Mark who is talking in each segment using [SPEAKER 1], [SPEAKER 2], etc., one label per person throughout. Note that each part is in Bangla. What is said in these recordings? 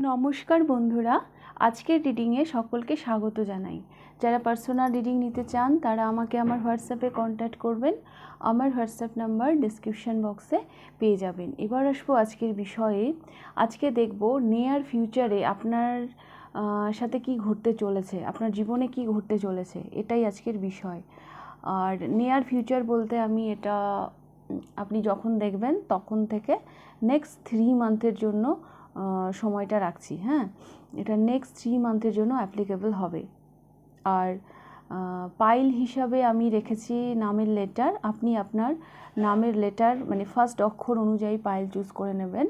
[SPEAKER 1] নমস্কার বন্ধুরা, আজকের রিডিংয়ে সকলকে স্বাগত জানাই। যারা পার্সোনাল রিডিং নিতে চান তারা আমাকে আমার হোয়াটসঅ্যাপে কন্ট্যাক্ট করবেন। আমার হোয়াটসঅ্যাপ নাম্বার ডিসক্রিপশন বক্সে পেয়ে যাবেন। এবার আসবো আজকের বিষয়ে। আজকে দেখব নিয়ার ফিউচারে আপনার সাথে কি ঘটতে চলেছে, আপনার জীবনে কি ঘটতে চলেছে, এটাই আজকের বিষয়। আর নিয়ার ফিউচার বলতে আমি এটা আপনি যখন দেখবেন তখন থেকে নেক্সট 3 মান্থের জন্য সময়টা রাখছি। হ্যাঁ, এটা নেক্সট 3 মান্থের জন্য অ্যাপ্লিকেবল হবে। আর পাইল হিসাবে আমি রেখেছি নামের লেটার। আপনি আপনার নামের লেটার মানে ফার্স্ট অক্ষর অনুযায়ী পাইল চুজ করে নেবেন।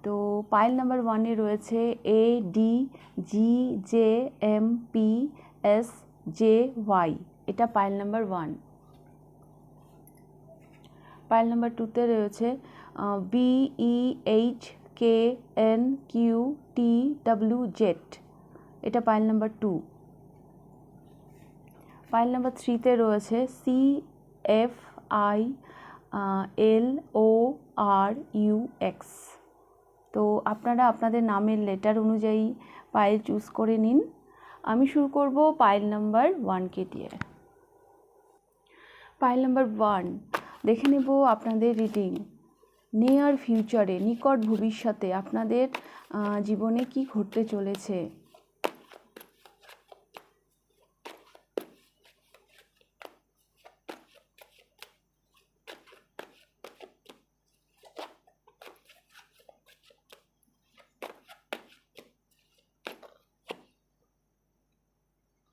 [SPEAKER 1] তো পাইল নাম্বার 1-এ রয়েছে ADGJMPSJY, এটা পাইল নাম্বার 1। পাইল নাম্বার 2-তে রয়েছে BEHKNQTWZ, এটা পাইল নাম্বার 2। পাইল নাম্বার 3-তে রয়েছে CFILORUX। তো আপনারা আপনাদের নামের লেটার অনুযায়ী পাইল চুজ করে নিন। আমি শুরু করব পাইল নাম্বার 1কে দিয়ে। পাইল নাম্বার 1 দেখে নেব আপনাদের রিডিং। নিয়ার ফিউচারে, নিকট ভবিষ্যতে আপনাদের জীবনে কি ঘটতে চলেছে।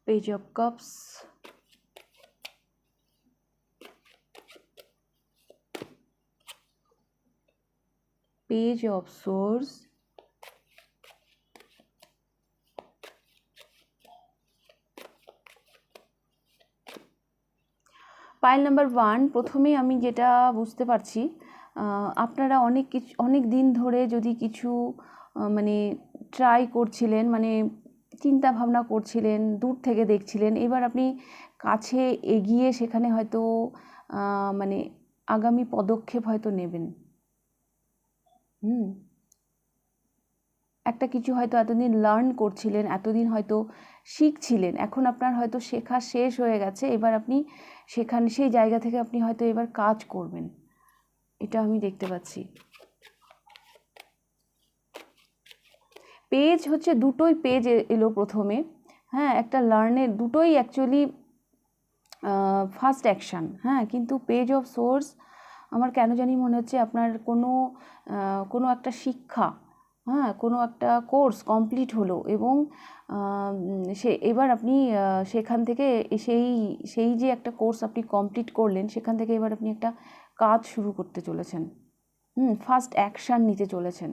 [SPEAKER 1] Page of Cups, Page of Swords, pile number 1 প্রথমেই আমি যেটা বুঝতে পারছি, আপনারা অনেক দিন ধরে যদি কিছু মানে ট্রাই করছিলেন, মানে চিন্তা ভাবনা করছিলেন, দূর থেকে দেখছিলেন, এবার আপনি কাছে এগিয়ে সেখানে হয়তো মানে আগামী পদক্ষেপ হয়তো নেবেন। একটা কিছু হয়তো এতদিন লার্ন করছিলেন, এতদিন হয়তো শিখছিলেন, এখন আপনার হয়তো শেখা শেষ হয়ে গেছে, এবার আপনি সেই জায়গা থেকে আপনি হয়তো এবার কাজ করবেন, এটা আমি দেখতে পাচ্ছি। পেজ হচ্ছে দুটোই পেজ এলো প্রথমে। হ্যাঁ, একটা লার্নের দুটোই অ্যাকচুয়ালি ফার্স্ট অ্যাকশান। হ্যাঁ, কিন্তু পেজ অফ সোর্স আমার কেন জানি মনে হচ্ছে আপনার কোনো একটা শিক্ষা, হ্যাঁ, কোনো একটা কোর্স কমপ্লিট হলো এবং এবার আপনি সেখান থেকে সেই যে একটা কোর্স আপনি কমপ্লিট করলেন, সেখান থেকে এবার আপনি একটা কাজ শুরু করতে চলেছেন। ফার্স্ট অ্যাকশান নিতে চলেছেন।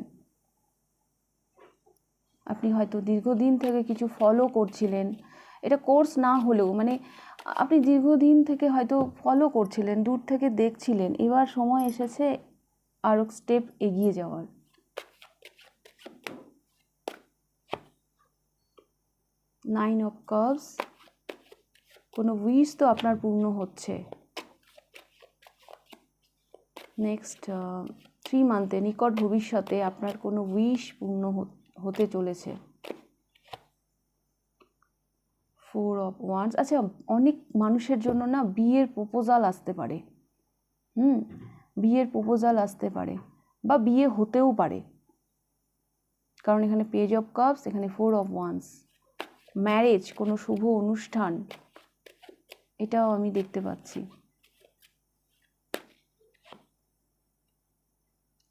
[SPEAKER 1] আপনি হয়তো দীর্ঘদিন থেকে কিছু ফলো করছিলেন, এটা কোর্স না হলেও মানে আপনি দীর্ঘদিন থেকে হয়তো ফলো করছিলেন, দূর থেকে দেখছিলেন, এবার সময় এসেছে আরও স্টেপ এগিয়ে যাওয়ার। নাইন অফ কাপস, কোনো উইশ তো আপনার পূর্ণ হচ্ছে নেক্সট 3 মান্থে, নিকট ভবিষ্যতে আপনার কোনো উইশ পূর্ণ হতে চলেছে। 4 অফ ওয়ান্ডস। আচ্ছা, অনেক মানুষের জন্য না বিয়ের প্রপোজাল আসতে পারে। বিয়ের প্রপোজাল আসতে পারে বা বিয়ে হতেও পারে, কারণ এখানে পেজ অফ কাপস, এখানে 4 অফ ওয়ান্ডস। ম্যারেজ, কোনো শুভ অনুষ্ঠান, এটাও আমি দেখতে পাচ্ছি।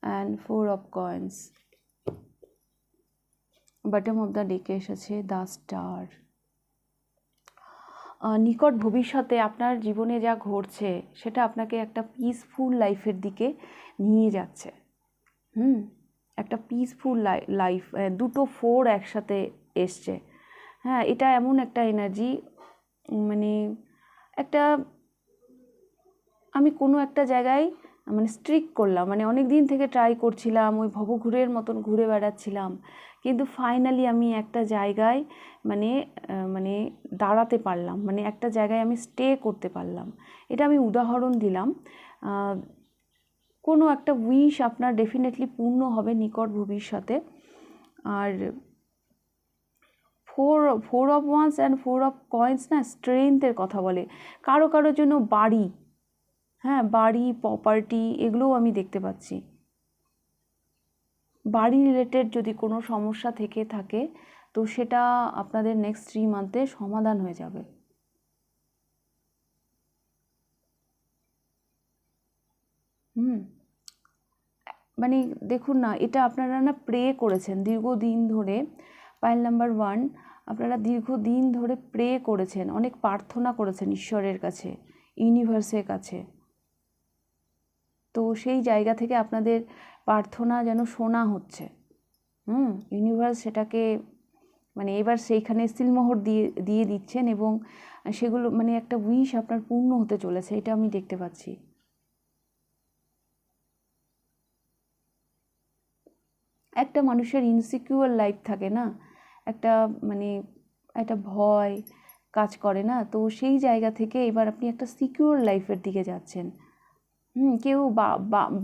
[SPEAKER 1] And 4 of coins. Bottom of the ডেকে এসেছে দ্য স্টার। নিকট ভবিষ্যতে আপনার জীবনে যা ঘটছে সেটা আপনাকে একটা পিসফুল লাইফের দিকে নিয়ে যাচ্ছে। একটা পিসফুল লাইফ, দুটো 4 একসাথে এসছে। হ্যাঁ, এটা এমন একটা এনার্জি, মানে একটা আমি কোনো একটা জায়গায় মানে স্ট্রিক করলাম, মানে অনেক দিন থেকে ট্রাই করছিলাম, ওই ভবঘুরের মতন ঘুরে বেড়াচ্ছিলাম, কিন্তু ফাইনালি আমি একটা জায়গায় মানে দাঁড়াতে পারলাম, মানে একটা জায়গায় আমি স্টে করতে পারলাম। এটা আমি উদাহরণ দিলাম। কোনো একটা উইশ আপনার ডেফিনেটলি পূর্ণ হবে নিকট ভবিষ্যতে। আর four of wands and four of coins না স্ট্রেংথের কথা বলে। কারো কারোর জন্য বাড়ি, হ্যাঁ বাড়ি, প্রপার্টি, এগুলোও আমি দেখতে পাচ্ছি। বাড়ি রিলেটেড যদি কোনো সমস্যা থেকে থাকে তো সেটা আপনাদের নেক্সট 3 মান্থে সমাধান হয়ে যাবে। মানে দেখুন না, এটা আপনারা না প্রে করেছেন দীর্ঘদিন ধরে। পাইল নাম্বার 1, আপনারা দীর্ঘদিন ধরে প্রে করেছেন, অনেক প্রার্থনা করেছেন ঈশ্বরের কাছে, ইউনিভার্সের কাছে। তো সেই জায়গা থেকে আপনাদের প্রার্থনা যেন শোনা হচ্ছে। ইউনিভার্স সেটাকে মানে এবার সেইখানে সিলমোহর দিয়ে দিচ্ছেন, এবং সেগুলো মানে একটা উইশ আপনার পূর্ণ হতে চলেছে, এটা আমি দেখতে পাচ্ছি। একটা মানুষের ইনসিকিউর লাইফ থাকে না, একটা মানে একটা ভয় কাজ করে না, তো সেই জায়গা থেকে এবার আপনি একটা সিকিউর লাইফের দিকে যাচ্ছেন। কেউ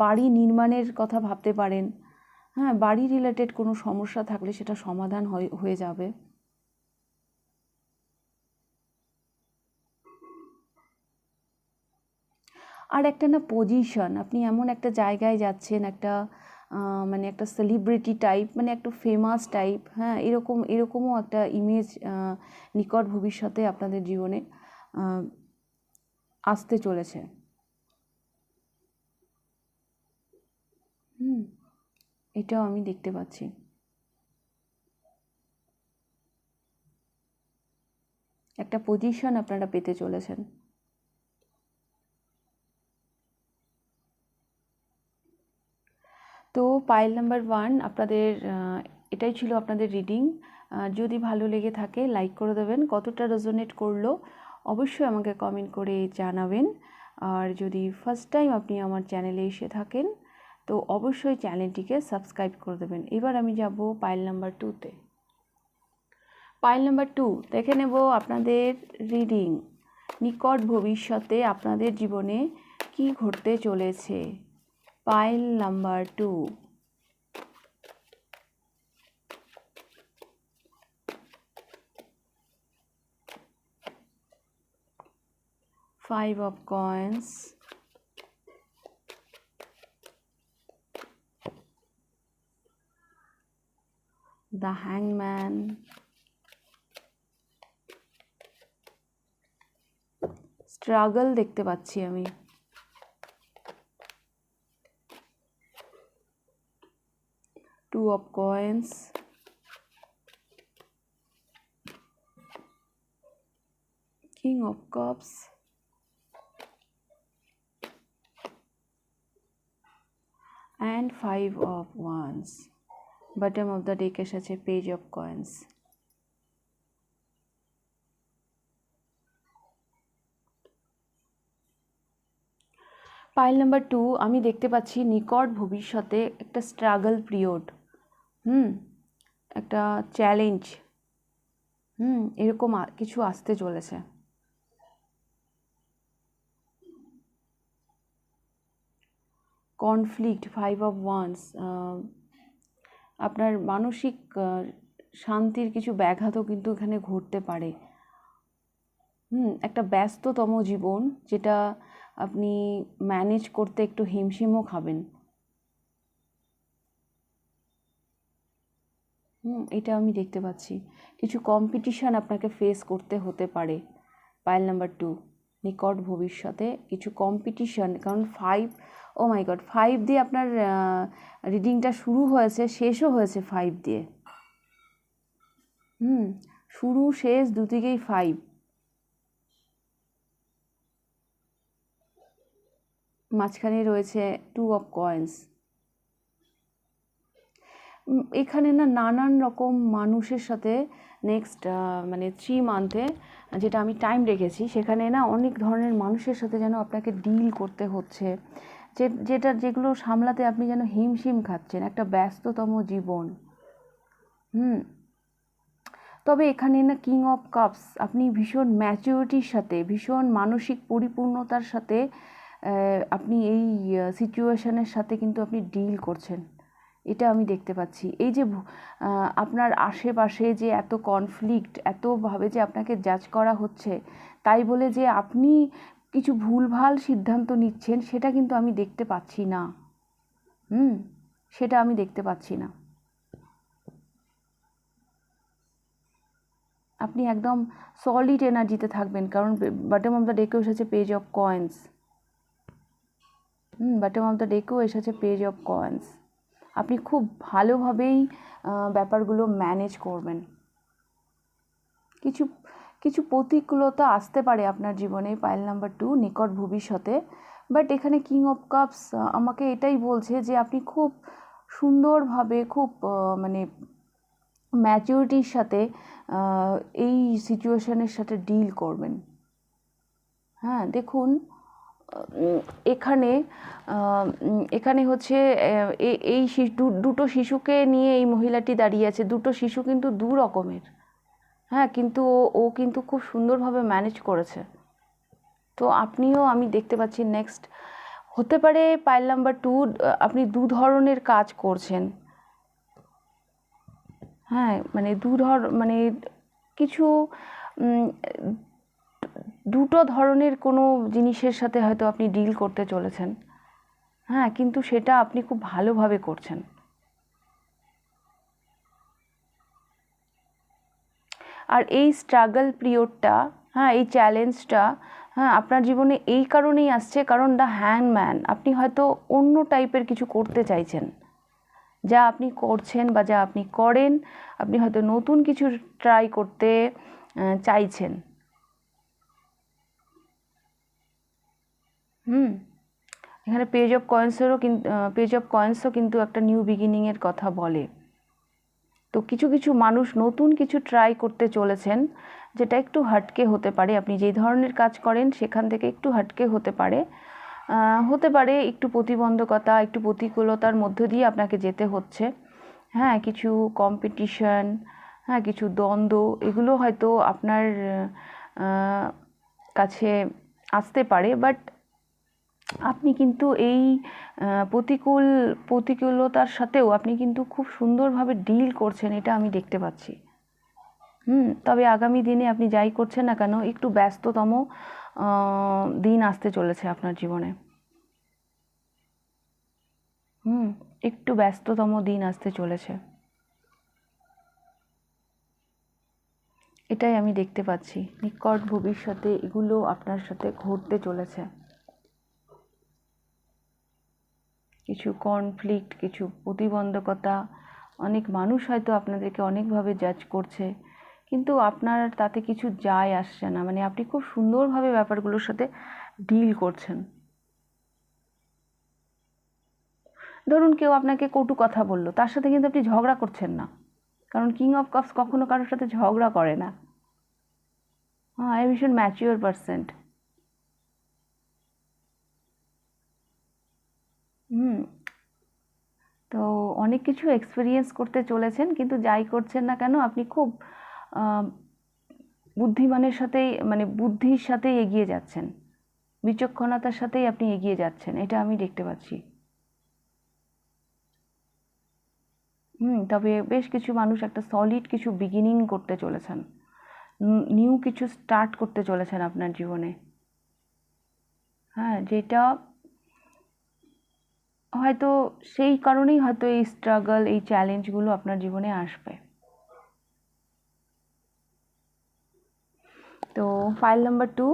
[SPEAKER 1] বাড়ি নির্মাণের কথা ভাবতে পারেন। হ্যাঁ, বাড়ি রিলেটেড কোনো সমস্যা থাকলে সেটা সমাধান হয়ে যাবে। আর একটা না পজিশন, আপনি এমন একটা জায়গায় যাচ্ছেন, একটা মানে একটা সেলিব্রিটি টাইপ, মানে একটা ফেমাস টাইপ, হ্যাঁ এরকমও একটা ইমেজ নিকট ভবিষ্যতে আপনাদের জীবনে আসতে চলেছে। এটাও আমি দেখতে পাচ্ছি। একটা পজিশন আপনারা পেতে চলেছেন। তো পাইল নাম্বার 1 আপনাদের এটাই ছিল আপনাদের রিডিং। যদি ভালো লেগে থাকে লাইক করে দেবেন, কতটা রেজোনেট করলো অবশ্যই আমাকে কমেন্ট করে জানাবেন। আর যদি ফার্স্ট টাইম আপনি আমার চ্যানেলে এসে থাকেন তো অবশ্যই চ্যানেলটিকে সাবস্ক্রাইব করে দেবেন। এবার আমি যাব পাইল নাম্বার 2তে। পাইল নাম্বার 2 দেখে নেব আপনাদের রিডিং, নিকট ভবিষ্যতে আপনাদের জীবনে কি ঘটতে চলেছে। Pile number 2, Five of Coins, the Hangman, struggle দেখতে পাচ্ছি আমি, Two of Coins, King of Cups, and Five of Wands. Bottom of the deck এসেছে Page of Coins. Pile number 2 আমি দেখতে পাচ্ছি নিকট ভবিষ্যতে একটা স্ট্রাগল পিরিয়ড, একটা চ্যালেঞ্জ, এরকম কিছু আসতে চলেছে। কনফ্লিক্ট, ফাইভ অফ ওয়ান্স, আপনার মানসিক শান্তির কিছু ব্যাঘাতও কিন্তু এখানে ঘটতে পারে। একটা ব্যস্ততম জীবন যেটা আপনি ম্যানেজ করতে একটু হিমশিমও খাবেন। এটা আমি দেখতে পাচ্ছি। কিছু কম্পিটিশান আপনাকে ফেস করতে হতে পারে। পাইল নাম্বার 2 নিকট ভবিষ্যতে কিছু কম্পিটিশান, কারণ 5, ও মাই গড, 5 দিয়ে আপনার রিডিংটা শুরু হয়েছে, শেষও হয়েছে 5 দিয়ে। শুরু শেষ দুদিকেই 5। মাঝখানে রয়েছে টু অফ কয়েন্স। এখানে না নানান রকম মানুষের সাথে নেক্সট মানে 3 মান্থে যেটা আমি টাইম রেখেছি, সেখানে না অনেক ধরনের মানুষের সাথে যেন আপনাকে ডিল করতে হচ্ছে, যেগুলো সামলাতে আপনি যেন হিমশিম খাচ্ছেন, একটা ব্যস্ততম জীবন। তবে এখানে না কিং অফ কাপস, আপনি ভীষণ ম্যাচুরিটির সাথে, ভীষণ মানসিক পরিপূর্ণতার সাথে আপনি এই সিচুয়েশনের সাথে কিন্তু আপনি ডিল করছেন। এটা আমি দেখতে পাচ্ছি। এই যে আপনার আশেপাশে যে এত কনফ্লিক্ট, এতভাবে যে আপনাকে জাজ করা হচ্ছে, তাই বলে যে আপনি কিছু ভুলভাল সিদ্ধান্ত নিচ্ছেন, সেটা কিন্তু আমি দেখতে পাচ্ছি না। সেটা আমি দেখতে পাচ্ছি না। আপনি একদম সলিড এনার্জিতে থাকবেন, কারণ বটম অফ দ্য ডেকেও এসেছে page of coins. Bottom of the ডেকেও এসেছে পেজ অফ কয়েন্স। আপনি খুব ভালোভাবেই ব্যাপারগুলো ম্যানেজ করবেন। কিছু কিছু প্রতিকূলতা আসতে পারে আপনার জীবনে পাইল নাম্বার 2 নিকট ভবিষ্যতে, বাট এখানে কিং অফ কাপস আমাকে এটাই বলছে যে আপনি খুব সুন্দরভাবে, খুব মানে ম্যাচুরিটির সাথে এই সিচুয়েশনের সাথে ডিল করবেন। হ্যাঁ, দেখুন এখানে এখানে হচ্ছে এই দুটো শিশুকে নিয়ে এই মহিলাটি দাঁড়িয়ে আছে। দুটো শিশু কিন্তু দু রকমের। হ্যাঁ, কিন্তু ও কিন্তু খুব সুন্দরভাবে ম্যানেজ করেছে। তো আপনিও আমি দেখতে পাচ্ছি নেক্সট হতে পারে পাইল নাম্বার 2 আপনি দু ধরনের কাজ করছেন। হ্যাঁ, মানে মানে কিছু দুটো ধরনের কোনো জিনিসের সাথে হয়তো আপনি ডিল করতে চলেছেন। হ্যাঁ, কিন্তু সেটা আপনি খুব ভালোভাবে করছেন। আর এই স্ট্রাগল পিরিয়ডটা, হ্যাঁ, এই চ্যালেঞ্জটা, হ্যাঁ, আপনার জীবনে এই কারণেই আসছে, কারণ দ্য হ্যাংম্যান, আপনি হয়তো অন্য টাইপের কিছু করতে চাইছেন। যা আপনি করছেন বা যা আপনি করেন, আপনি হয়তো নতুন কিছু ট্রাই করতে চাইছেন। এখানে পেজ অফ কয়েন্সও কিন্তু একটা নিউ বিগিনিংয়ের কথা বলে। তো কিছু কিছু মানুষ নতুন কিছু ট্রাই করতে চলেছেন, যেটা একটু হাটকে হতে পারে। আপনি যেই ধরনের কাজ করেন সেখান থেকে একটু হাটকে হতে পারে। একটু প্রতিবন্ধকতা, একটু প্রতিকূলতার মধ্য দিয়ে আপনাকে যেতে হচ্ছে। হ্যাঁ, কিছু কম্পিটিশন, হ্যাঁ, কিছু দ্বন্দ্ব, এগুলো হয়তো আপনার কাছে আসতে পারে, বাট আপনি কিন্তু এই প্রতিকূলতার সাথেও আপনি কিন্তু খুব সুন্দরভাবে ডিল করছেন, এটা আমি দেখতে পাচ্ছি। তবে আগামী দিনে আপনি যাই করছেন না কেন, একটু ব্যস্ততম দিন আসতে চলেছে আপনার জীবনে। একটু ব্যস্ততম দিন আসতে চলেছে, এটাই আমি দেখতে পাচ্ছি। নিকট ভবিষ্যতে এগুলো আপনার সাথে ঘটতে চলেছে। কিছু কনফ্লিক্ট, কিছু প্রতিবন্ধকতা, অনেক মানুষ হয়তো আপনাদেরকে অনেকভাবে জাজ করছে, কিন্তু আপনার তাতে কিছু যায় আসছে না। মানে আপনি খুব সুন্দরভাবে ব্যাপারগুলোর সাথে ডিল করছেন। ধরুন কেউ আপনাকে কটু কথা বললো, তার সাথে কিন্তু আপনি ঝগড়া করছেন না, কারণ কিং অফ কাপস কখনো কারোর সাথে ঝগড়া করে না। হ্যাঁ, ভীষণ ম্যাচিওর পার্সেন্ট। তো অনেক কিছু এক্সপিরিয়েন্স করতে চলেছেন, কিন্তু যাই করছেন না কেন আপনি খুব বুদ্ধিমানের সাথেই, মানে বুদ্ধির সাথেই এগিয়ে যাচ্ছেন, বিচক্ষণতার সাথেই আপনি এগিয়ে যাচ্ছেন, এটা আমি দেখতে পাচ্ছি। তবে বেশ কিছু মানুষ একটা সলিড কিছু বিগিনিং করতে চলেছেন, নিউ কিছু স্টার্ট করতে চলেছেন আপনার জীবনে। হ্যাঁ, যেটা হয়তো সেই কারণেই হয়তো এই স্ট্রাগল, এই চ্যালেঞ্জগুলো আপনার জীবনে আসবে। তো ফাইল নাম্বার 2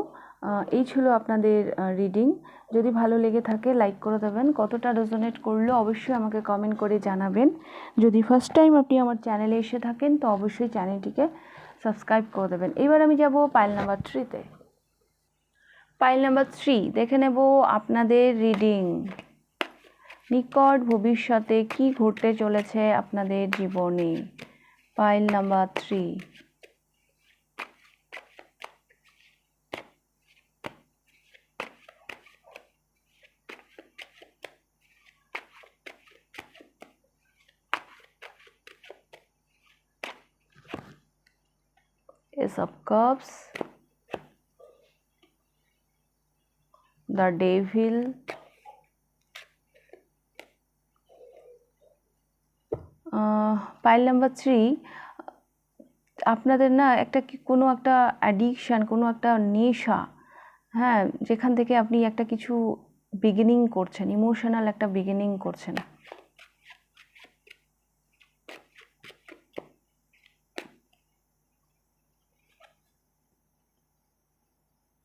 [SPEAKER 1] এই ছিল আপনাদের রিডিং। যদি ভালো লেগে থাকে লাইক করে দেবেন, কতটা রেজোনেট করলো অবশ্যই আমাকে কমেন্ট করে জানাবেন। যদি ফার্স্ট টাইম আপনি আমার চ্যানেলে এসে থাকেন তো অবশ্যই চ্যানেলটিকে সাবস্ক্রাইব করে দেবেন। এবার আমি যাব পাইল নাম্বার 3-তে। পাইল নাম্বার 3 দেখে নেব আপনাদের রিডিং। নিকট ভবিষ্যতে কি ঘটতে চলেছে আপনাদের জীবনে। Pile number 3। Ace of Cups, the Devil, pile number 3, আপনাদের না একটা কোনো একটা অ্যাডিকশান, কোনো একটা নেশা, হ্যাঁ, যেখান থেকে আপনি একটা কিছু বিগিনিং করছেন, ইমোশনাল একটা বিগিনিং করছেন।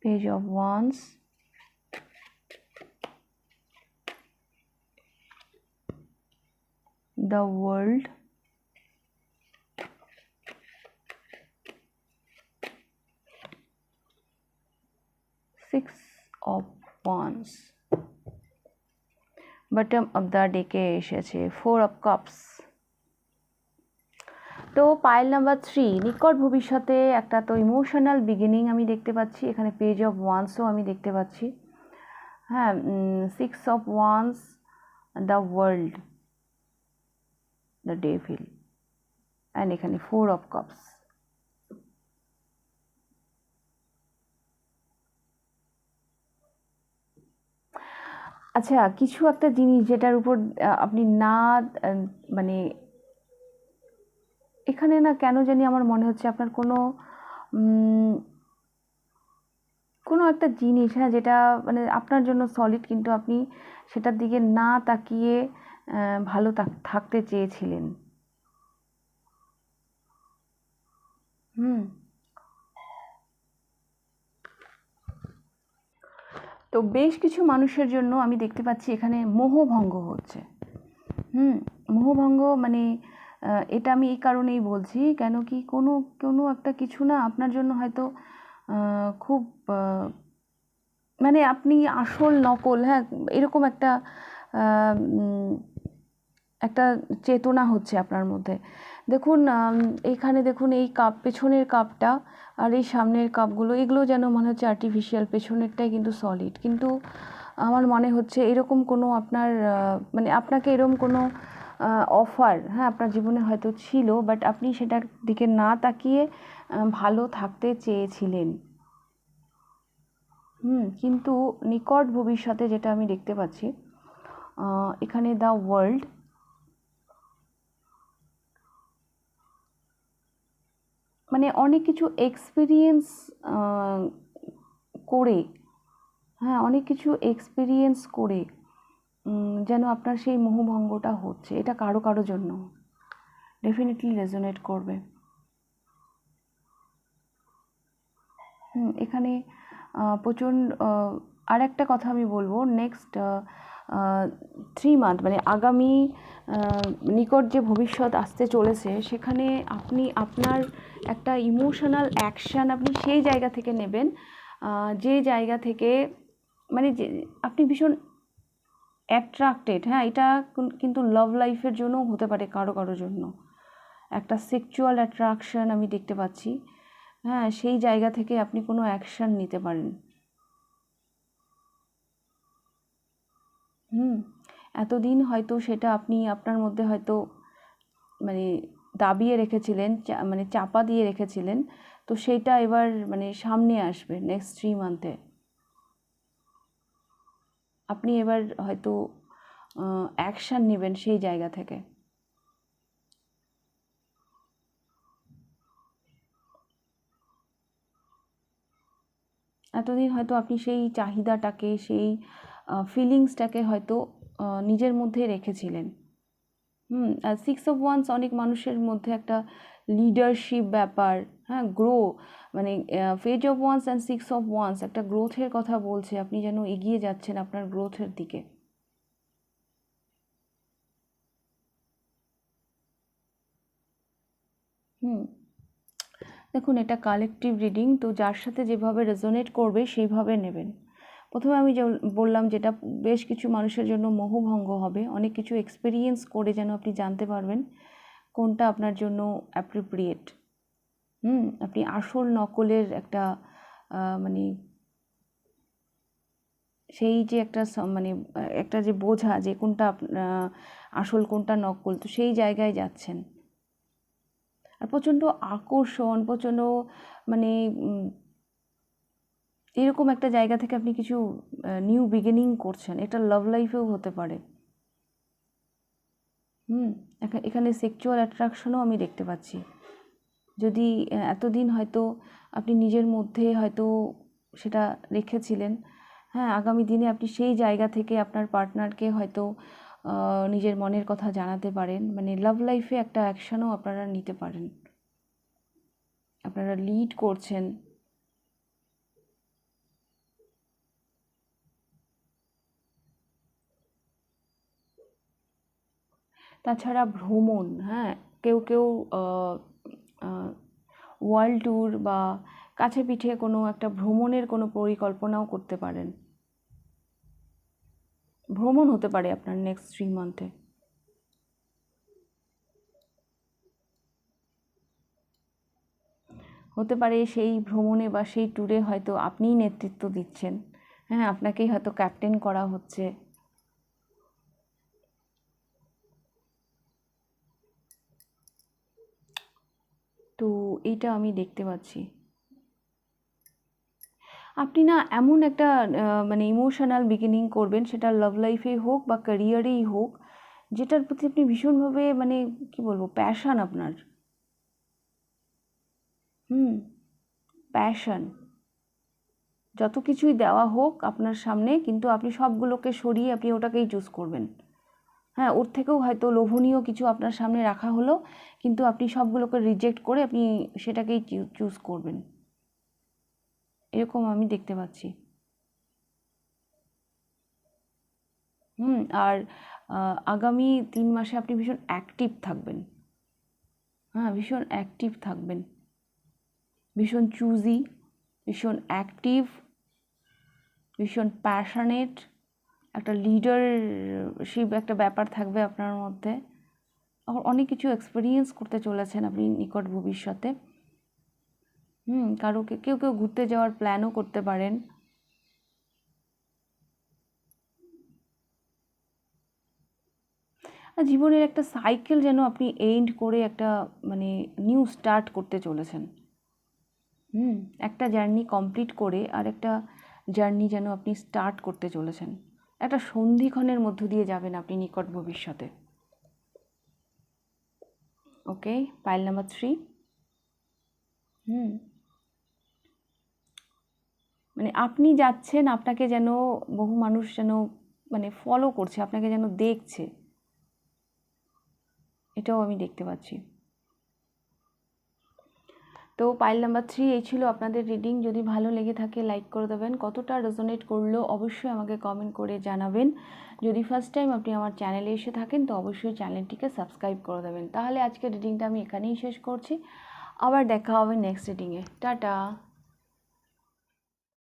[SPEAKER 1] Page of wands, the world, six of wands, bottom of the ডেকে এসেছে 4 অফ কাপস। তো পাইল নাম্বার 3, নিকট ভবিষ্যতে একটা তো ইমোশনাল বিগিনিং আমি দেখতে পাচ্ছি, এখানে পেজ অফ ওয়ান্সও আমি দেখতে পাচ্ছি, হ্যাঁ, 6 of wands, the world, the devil, and এখানে 4 অফ কাপস। আচ্ছা, কিছু একটা জিনিস যেটার উপর আপনি না মানে এখানে না কেন জানি আমার মনে হচ্ছে আপনার কোনো একটা জিনিস, হ্যাঁ, যেটা মানে আপনার জন্য সলিড, কিন্তু আপনি সেটার দিকে না তাকিয়ে ভালো থাকতে চেয়েছিলেন। তো বেশ কিছু মানুষের জন্য আমি দেখতে পাচ্ছি এখানে মোহভঙ্গ হচ্ছে। মোহভঙ্গ মানে এটা আমি এই কারণেই বলছি, কেন কি কোনো কোনো একটা কিছু না আপনার জন্য হয়তো খুব মানে আপনি আসল নকল, হ্যাঁ, এরকম একটা একটা চেতনা হচ্ছে আপনার মধ্যে। দেখুন এইখানে দেখুন, এই কাপ, পেছনের কাপটা আর এই সামনের কাপগুলো, এগুলো যেন মনে হচ্ছে আর্টিফিশিয়াল, পেছনেরটাই কিন্তু সলিড। কিন্তু আমার মনে হচ্ছে এরকম কোনো আপনার মানে আপনাকে এরকম কোনো অফার, হ্যাঁ, আপনার জীবনে হয়তো ছিল, বাট আপনি সেটার দিকে না তাকিয়ে ভালো থাকতে চেয়েছিলেন। কিন্তু নিকট ভবিষ্যতে যেটা আমি দেখতে পাচ্ছি, এখানে দ্য ওয়ার্ল্ড, মানে অনেক কিছু এক্সপিরিয়েন্স করে, হ্যাঁ, অনেক কিছু এক্সপিরিয়েন্স করে যেন আপনার সেই মোহভঙ্গটা হচ্ছে। এটা কারো কারো জন্য ডেফিনেটলি রেজোনেট করবে। এখানে প্রচণ্ড আর একটা কথা আমি বলবো, নেক্সট 3 মান্থ মানে আগামী নিকট যে ভবিষ্যৎ আসতে চলেছে, সেখানে আপনি আপনার একটা ইমোশনাল অ্যাকশান আপনি সেই জায়গা থেকে নেবেন, যে জায়গা থেকে মানে যে আপনি ভীষণ অ্যাট্রাক্টেড, হ্যাঁ, এটা কিন্তু লাভ লাইফের জন্যও হতে পারে কারো কারো জন্য। একটা সেক্সুয়াল অ্যাট্রাকশান আমি দেখতে পাচ্ছি, হ্যাঁ, সেই জায়গা থেকে আপনি কোনো অ্যাকশান নিতে পারেন। এতদিন হয়তো সেটা আপনি আপনার মধ্যে হয়তো মানে দাবিয়ে রেখেছিলেন, মানে চাপা দিয়ে রেখেছিলেন, তো সেইটা এবার মানে সামনে আসবে নেক্সট 3 মান্থে। আপনি এবার হয়তো অ্যাকশান নেবেন সেই জায়গা থেকে। এতদিন হয়তো আপনি সেই চাহিদাটাকে, সেই ফিলিংসটাকে হয়তো নিজের মধ্যে রেখেছিলেন। আর 6 অফ ওয়ান্স অনেক মানুষের মধ্যে একটা লিডারশিপ ব্যাপার, হ্যাঁ, মানে page of wands and 6 of wands একটা গ্রোথের কথা বলছে, আপনি যেন এগিয়ে যাচ্ছেন আপনার গ্রোথের দিকে। দেখুন, এটা কালেকটিভ রিডিং, তো যার সাথে যেভাবে রেজোনেট করবে সেইভাবে নেবেন। প্রথমে আমি যে বললাম, যেটা বেশ কিছু মানুষের জন্য মোহভঙ্গ হবে, অনেক কিছু এক্সপিরিয়েন্স করে যেন আপনি জানতে পারবেন কোনটা আপনার জন্য অ্যাপ্রোপ্রিয়েট। আপনি আসল নকলের একটা মানে সেই যে একটা মানে একটা যে বোঝা যে কোনটা আসল কোনটা নকল, তো সেই জায়গায় যাচ্ছেন। আর প্রচণ্ড আকর্ষণ, প্রচণ্ড মানে এরকম একটা জায়গা থেকে আপনি কিছু নিউ বিগিনিং করছেন। এটা লাভ লাইফেও হতে পারে। এখানে সেক্সুয়াল অ্যাট্রাকশনও আমি দেখতে পাচ্ছি। যদি এতদিন হয়তো আপনি নিজের মধ্যে হয়তো সেটা রেখেছিলেন, হ্যাঁ, আগামী দিনে আপনি সেই জায়গা থেকে আপনার পার্টনারকে হয়তো নিজের মনের কথা জানাতে পারেন। মানে লাভ লাইফে একটা অ্যাকশনও আপনারা নিতে পারেন, আপনারা লিড করছেন। তাছাড়া ভ্রমণ, হ্যাঁ, কেউ কেউ ওয়ার্ল্ড ট্যুর বা কাছে পিঠে কোনো একটা ভ্রমণের কোনো পরিকল্পনাও করতে পারেন। ভ্রমণ হতে পারে আপনার নেক্সট 3 মান্থে। হতে পারে সেই ভ্রমণে বা সেই ট্যুরে হয়তো আপনিই নেতৃত্ব দিচ্ছেন, হ্যাঁ, আপনাকেই হয়তো ক্যাপ্টেন করা হচ্ছে। তো এইটা আমি দেখতে পাচ্ছি। আপনি না এমন একটা মানে ইমোশনাল বিগিনিং করবেন, সেটা লাভ লাইফেই হোক বা ক্যারিয়ারেই হোক, যেটার প্রতি আপনি ভীষণভাবে মানে কি বলবো, প্যাশন আপনার, প্যাশন। যত কিছুই দেওয়া হোক আপনার সামনে, কিন্তু আপনি সবগুলোকে সরিয়ে আপনি ওটাকেই চুজ করবেন। হ্যাঁ, ওর থেকেও হয়তো লোভনীয় কিছু আপনার সামনে রাখা হলো, কিন্তু আপনি সবগুলোকে রিজেক্ট করে আপনি সেটাকেই চুজ করবেন, এরকম আমি দেখতে পাচ্ছি। আর আগামী 3 মাসে আপনি ভীষণ অ্যাক্টিভ থাকবেন, হ্যাঁ, ভীষণ অ্যাক্টিভ থাকবেন, ভীষণ চুজি, ভীষণ অ্যাক্টিভ, ভীষণ প্যাশনেট, একটা লিডারশিপ একটা ব্যাপার থাকবে আপনার মধ্যে। অনেক কিছু এক্সপিরিয়েন্স করতে চলেছেন আপনি নিকট ভবিষ্যতে। কেউ কেউ ঘুরতে যাওয়ার প্ল্যানও করতে পারেন। জীবনের একটা সাইকেল যেন আপনি এন্ড করে একটা মানে নিউ স্টার্ট করতে চলেছেন। একটা জার্নি কমপ্লিট করে আর একটা জার্নি যেন আপনি স্টার্ট করতে চলেছেন। একটা সন্ধিক্ষণের মধ্য দিয়ে যাবেন আপনি নিকট ভবিষ্যতে। ওকে, পাইল নাম্বার 3। মানে আপনি যাচ্ছেন, আপনাকে যেন বহু মানুষ যেন মানে ফলো করছে, আপনাকে যেন দেখছে, এটাও আমি দেখতে পাচ্ছি। তো পাইল নাম্বার 3 এই ছিল আপনাদের রিডিং। যদি ভালো লেগে থাকে লাইক করে দেবেন, কতটা রেজোনেট করলো অবশ্যই আমাকে কমেন্ট করে জানাবেন। যদি ফার্স্ট টাইম আপনি আমার চ্যানেলে এসে থাকেন তো অবশ্যই চ্যানেলটিকে সাবস্ক্রাইব করে দেবেন। তাহলে আজকের রিডিংটা আমি এখানেই শেষ করছি, আবার দেখা হবে নেক্সট রিডিংয়ে। টাটা।